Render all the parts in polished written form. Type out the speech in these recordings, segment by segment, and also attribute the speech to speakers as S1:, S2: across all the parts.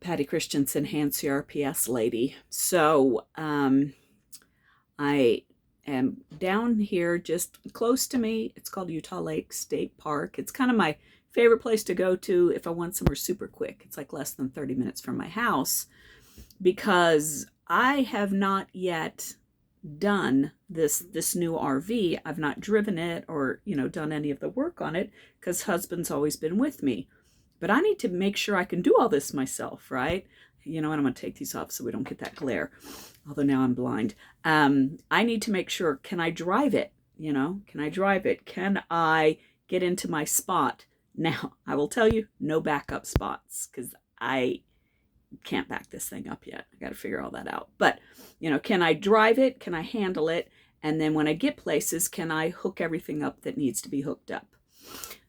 S1: Patty Christensen, Hand CRPS lady. So I am down here just close to me. It's called Utah Lake State Park. It's kind of my favorite place to go to if I want somewhere super quick. It's like less than 30 minutes from my house because I have not yet done this new RV. I've not driven it or, done any of the work on it because husband's always been with me. But I need to make sure I can do all this myself, right? And I'm going to take these off so we don't get that glare. Although now I'm blind. I need to make sure, can I drive it? Can I drive it? Can I get into my spot? Now, I will tell you, no backup spots because I can't back this thing up yet. I got to figure all that out. But, can I drive it? Can I handle it? And then when I get places, can I hook everything up that needs to be hooked up?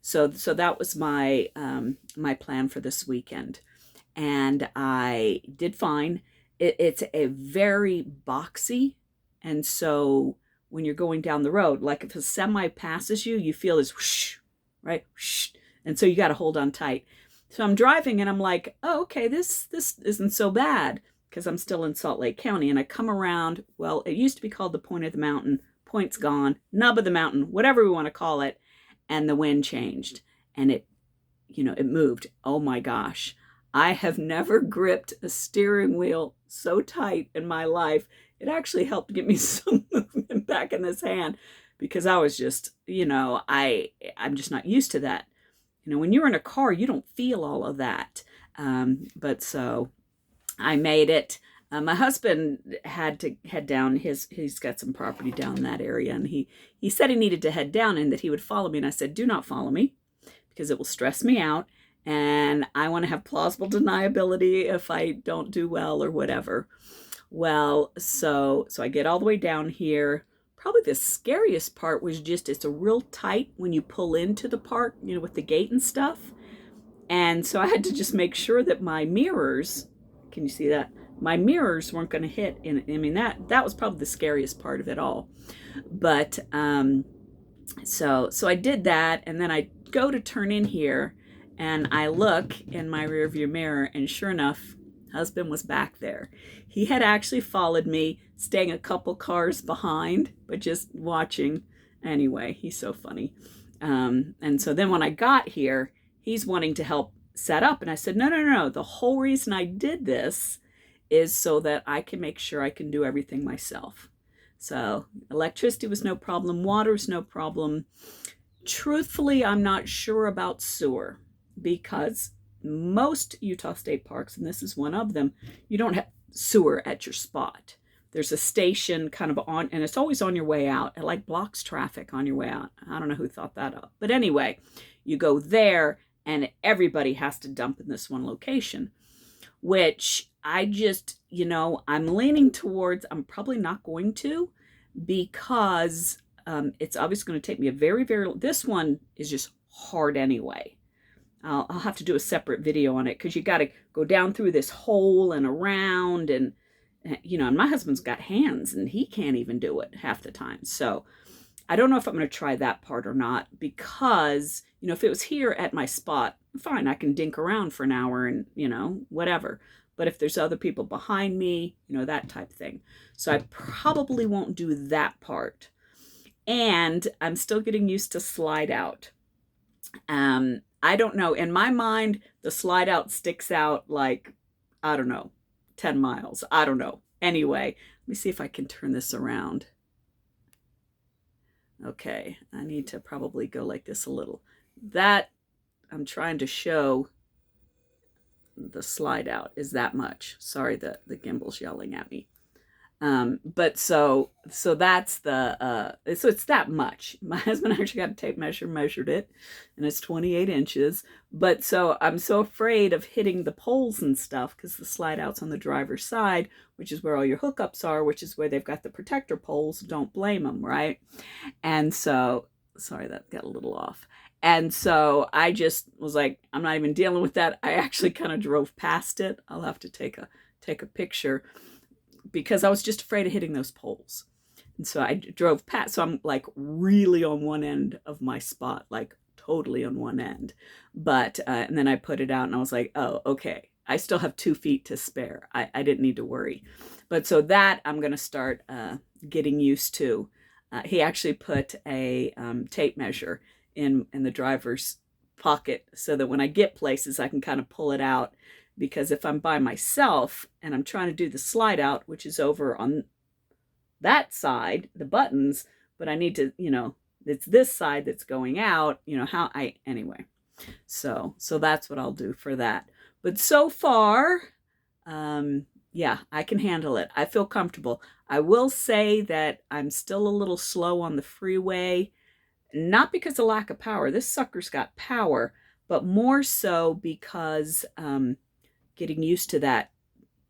S1: So that was my my plan for this weekend. And I did fine. It's a very boxy. And so when you're going down the road, like if a semi passes you, you feel this whoosh, right? Whoosh. And so you got to hold on tight. So I'm driving and I'm like, oh, okay, this isn't so bad because I'm still in Salt Lake County. And I come around, well, it used to be called the point of the mountain. Point's gone, nub of the mountain, whatever we want to call it. And the wind changed and it moved. Oh my gosh. I have never gripped a steering wheel so tight in my life. It actually helped get me some movement back in this hand because I was just, I'm just not used to that. When you're in a car, you don't feel all of that. But so I made it. My husband had to head down. He's got some property down in that area, and he said he needed to head down and that he would follow me. And I said, do not follow me because it will stress me out. And I want to have plausible deniability if I don't do well or whatever. Well, so I get all the way down here. Probably the scariest part was just it's a real tight when you pull into the park, with the gate and stuff. And so I had to just make sure that my mirrors, can you see that? My mirrors weren't going to hit. That was probably the scariest part of it all. But so I did that, and then I go to turn in here. And I look in my rearview mirror, and sure enough, husband was back there. He had actually followed me, staying a couple cars behind, but just watching. Anyway, he's so funny. And so then when I got here, he's wanting to help set up. And I said, no. The whole reason I did this is so that I can make sure I can do everything myself. So electricity was no problem. Water was no problem. Truthfully, I'm not sure about sewer. Because most Utah state parks, and this is one of them, you don't have sewer at your spot. There's a station kind of on, and it's always on your way out. It like blocks traffic on your way out. I don't know who thought that up. But anyway, you go there and everybody has to dump in this one location, which I just, I'm leaning towards, I'm probably not going to because it's obviously going to take me a very, very, this one is just hard anyway. I'll have to do a separate video on it because you got to go down through this hole and around and my husband's got hands and he can't even do it half the time. So I don't know if I'm going to try that part or not because, if it was here at my spot, fine, I can dink around for an hour and, whatever. But if there's other people behind me, that type thing. So I probably won't do that part. And I'm still getting used to slide out. I don't know. In my mind, the slide out sticks out like, I don't know, 10 miles. I don't know. Anyway, let me see if I can turn this around. Okay, I need to probably go like this a little. That I'm trying to show the slide out is that much. Sorry, the gimbal's yelling at me. But so that's so it's that much. My husband actually got a tape measure, measured it, and it's 28 inches. But so I'm so afraid of hitting the poles and stuff because the slide out's on the driver's side, which is where all your hookups are, which is where they've got the protector poles. Don't blame them, right? And so, sorry, that got a little off. And so I just was like, I'm not even dealing with that. I actually kind of drove past it. I'll have to take a picture. Because I was just afraid of hitting those poles. And so I drove past. So I'm like really on one end of my spot, like totally on one end. But, and then I put it out and I was like, oh, okay. I still have 2 feet to spare. I didn't need to worry. But so that I'm going to start getting used to. He actually put a tape measure in the driver's pocket so that when I get places, I can kind of pull it out. Because if I'm by myself and I'm trying to do the slide out, which is over on that side, the buttons, but I need to, it's this side that's going out, anyway. So that's what I'll do for that. But so far, yeah, I can handle it. I feel comfortable. I will say that I'm still a little slow on the freeway, not because of lack of power. This sucker's got power, but more so because getting used to that.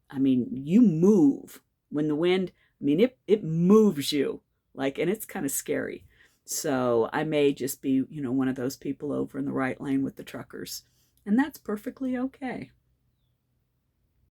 S1: I mean, you move when the wind, it moves you and it's kind of scary. So I may just be, one of those people over in the right lane with the truckers, and that's perfectly okay.